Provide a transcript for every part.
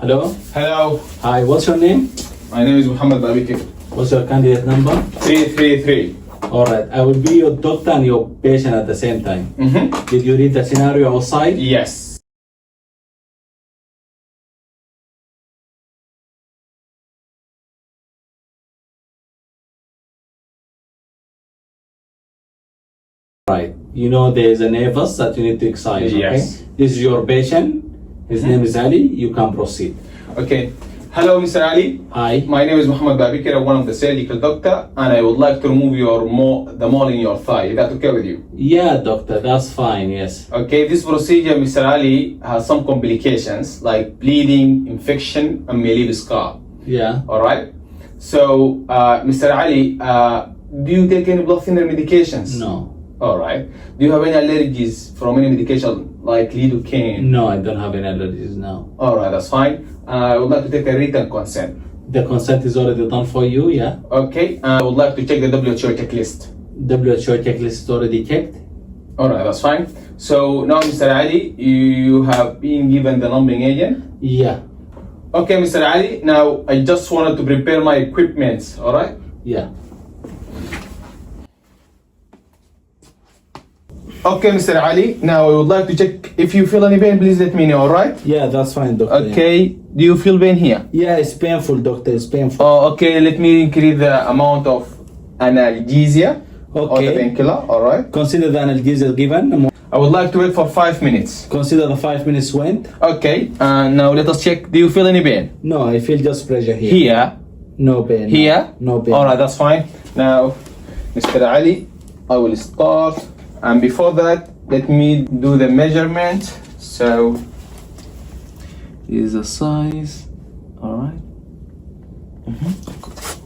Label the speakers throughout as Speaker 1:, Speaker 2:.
Speaker 1: Hello.
Speaker 2: Hello,
Speaker 1: Hi. What's your name?
Speaker 2: my name is Muhammad Babikir.
Speaker 1: What's your candidate number?
Speaker 2: 333.
Speaker 1: All right. I will be your doctor and your patient at the same time. Did you read the scenario outside?
Speaker 2: Yes.
Speaker 1: Right. You know there is a nervous that you need to excise.
Speaker 2: Yes.
Speaker 1: Okay? This is your patient. His name is Ali. You can proceed.
Speaker 2: Okay. Hello, Mr. Ali.
Speaker 1: Hi.
Speaker 2: My name is Muhammad Babikir. I'm one of the surgical doctor, and I would like to remove the mole in your thigh. Is that okay with you?
Speaker 1: Yeah, doctor. That's fine. Yes.
Speaker 2: Okay. This procedure, Mr. Ali, has some complications like bleeding, infection, and may leave a scar.
Speaker 1: Yeah.
Speaker 2: All right. So, Mr. Ali, do you take any blood thinner medications?
Speaker 1: No.
Speaker 2: All right. Do you have any allergies from any medication like lidocaine?
Speaker 1: No, I don't have any allergies now.
Speaker 2: All right, that's fine. I would like to take a written consent.
Speaker 1: The consent is already done for you. Yeah.
Speaker 2: Okay. I would like to check the WHO checklist.
Speaker 1: WHO checklist is already checked.
Speaker 2: All right, that's fine. So now, Mr. Ali, you have been given the numbing agent.
Speaker 1: Yeah.
Speaker 2: Okay, Mr. Ali. Now I just wanted to prepare my equipment. All right.
Speaker 1: Yeah.
Speaker 2: Okay, Mr. Ali. Now I would like to check if you feel any pain. Please let me know. All right.
Speaker 1: Yeah, that's fine, doctor.
Speaker 2: Okay. Do you feel pain here?
Speaker 1: Yeah, it's painful, doctor. It's painful.
Speaker 2: Oh, okay. Let me increase the amount of analgesia or the
Speaker 1: Okay.
Speaker 2: painkiller. All right.
Speaker 1: Consider the analgesia given.
Speaker 2: I would like to wait for 5 minutes.
Speaker 1: Consider the 5 minutes went.
Speaker 2: Okay. Now let us check. Do you feel any pain?
Speaker 1: No, I feel just pressure here.
Speaker 2: Here.
Speaker 1: No pain.
Speaker 2: Here.
Speaker 1: No pain.
Speaker 2: All right. That's fine. Now, Mr. Ali, I will start. And before that, let me do the measurement. So, here's the size. All right.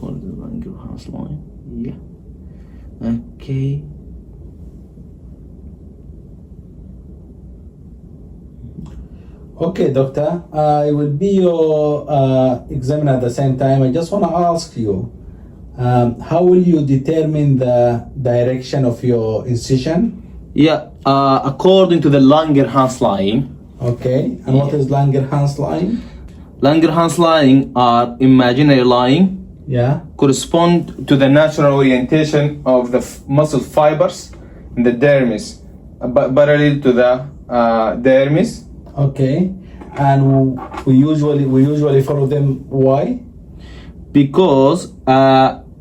Speaker 2: Hold the longer house line. Yeah. Okay.
Speaker 1: Okay, doctor. I will be your examiner at the same time. I just want to ask you, how will you determine the direction of your incision?
Speaker 2: Yeah. According to the Langerhans line,
Speaker 1: Okay. And what is Langerhans line?
Speaker 2: Langerhans line are imaginary line
Speaker 1: Yeah.
Speaker 2: correspond to the natural orientation of the muscle fibers in the dermis, parallel to the dermis.
Speaker 1: Okay. And we usually follow them. Why?
Speaker 2: Because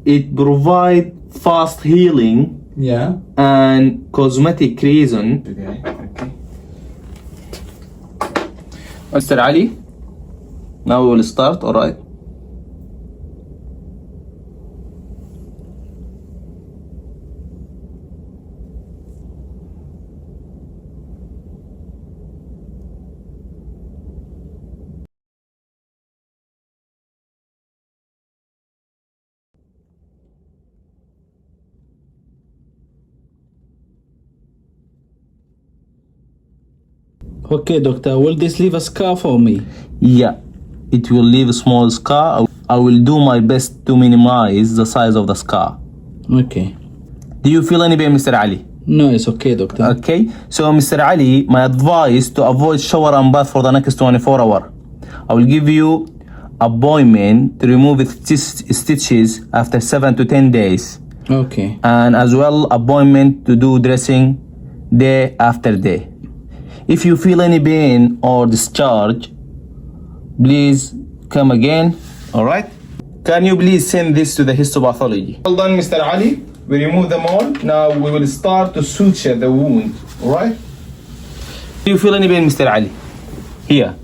Speaker 2: it provide fast healing
Speaker 1: Yeah.
Speaker 2: and cosmetic reason. Okay. Mr. Ali, now we will start. All right.
Speaker 1: Okay, doctor. Will this leave a scar for me?
Speaker 2: Yeah, it will leave a small scar. I will do my best to minimize the size of the scar.
Speaker 1: Okay.
Speaker 2: Do you feel any pain, Mr. Ali?
Speaker 1: No, it's okay, doctor.
Speaker 2: Okay, so Mr. Ali, my advice to avoid shower and bath for the next 24 hours. I will give you appointment to remove stitches after 7 to 10 days.
Speaker 1: Okay.
Speaker 2: And as well appointment to do dressing day after day. If you feel any pain or discharge, please come again. All right. Can you please send this to the histopathology? Well done, Mr. Ali. We remove the mole. Now we will start to suture the wound. All right. Do you feel any pain, Mr. Ali? Here.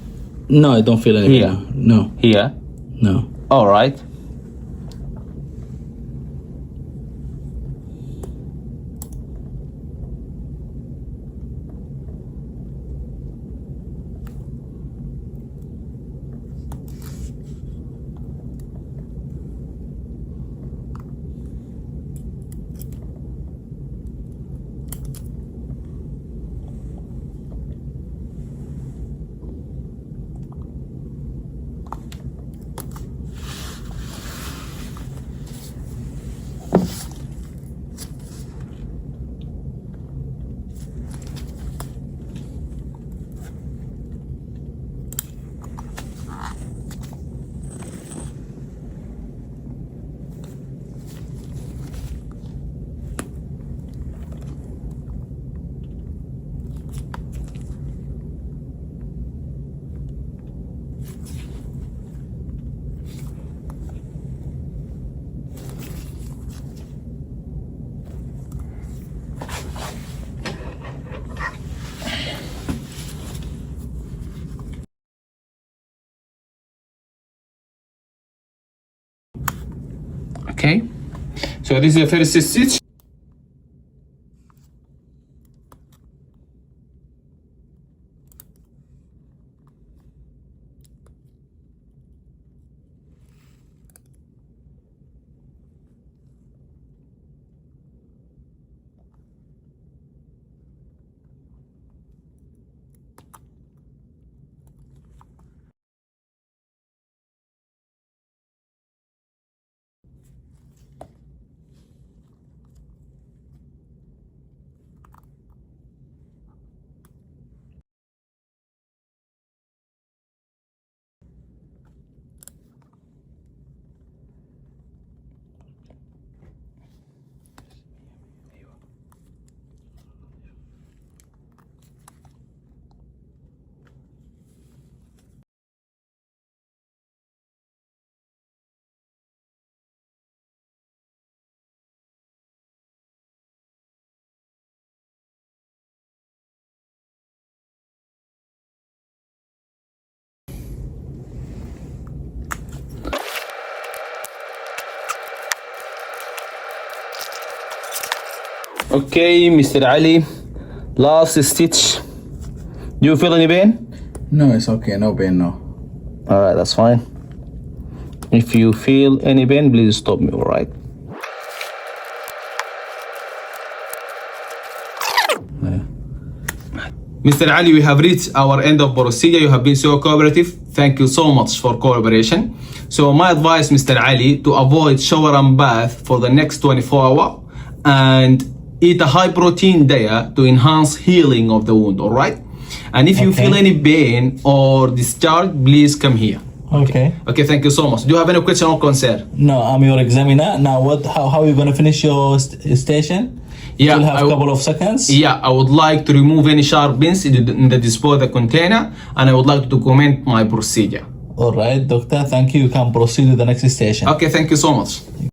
Speaker 1: No, I don't feel any
Speaker 2: Here.
Speaker 1: pain. No.
Speaker 2: Here.
Speaker 1: No.
Speaker 2: All right. Okay, so this is the first stitch. Okay, Mr. Ali, last stitch. Do you feel any pain?
Speaker 1: No, it's okay. No pain, no.
Speaker 2: All right, that's fine. If you feel any pain, please stop me, all right? Mr. Ali, we have reached our end of procedure. You have been so cooperative. Thank you so much for cooperation. So my advice, Mr. Ali, to avoid shower and bath for the next 24 hours and eat a high protein diet to enhance healing of the wound, all right? And if you feel any pain or discharge, please come here.
Speaker 1: Okay.
Speaker 2: Okay, thank you so much. Do you have any question or concern?
Speaker 1: No, I'm your examiner. Now, how are you going to finish your station?
Speaker 2: Yeah,
Speaker 1: You'll have a couple of seconds.
Speaker 2: Yeah, I would like to remove any sharp pins in the disposal container, and I would like to document my procedure.
Speaker 1: All right, doctor. Thank you. You can proceed to the next station.
Speaker 2: Okay, thank you so much.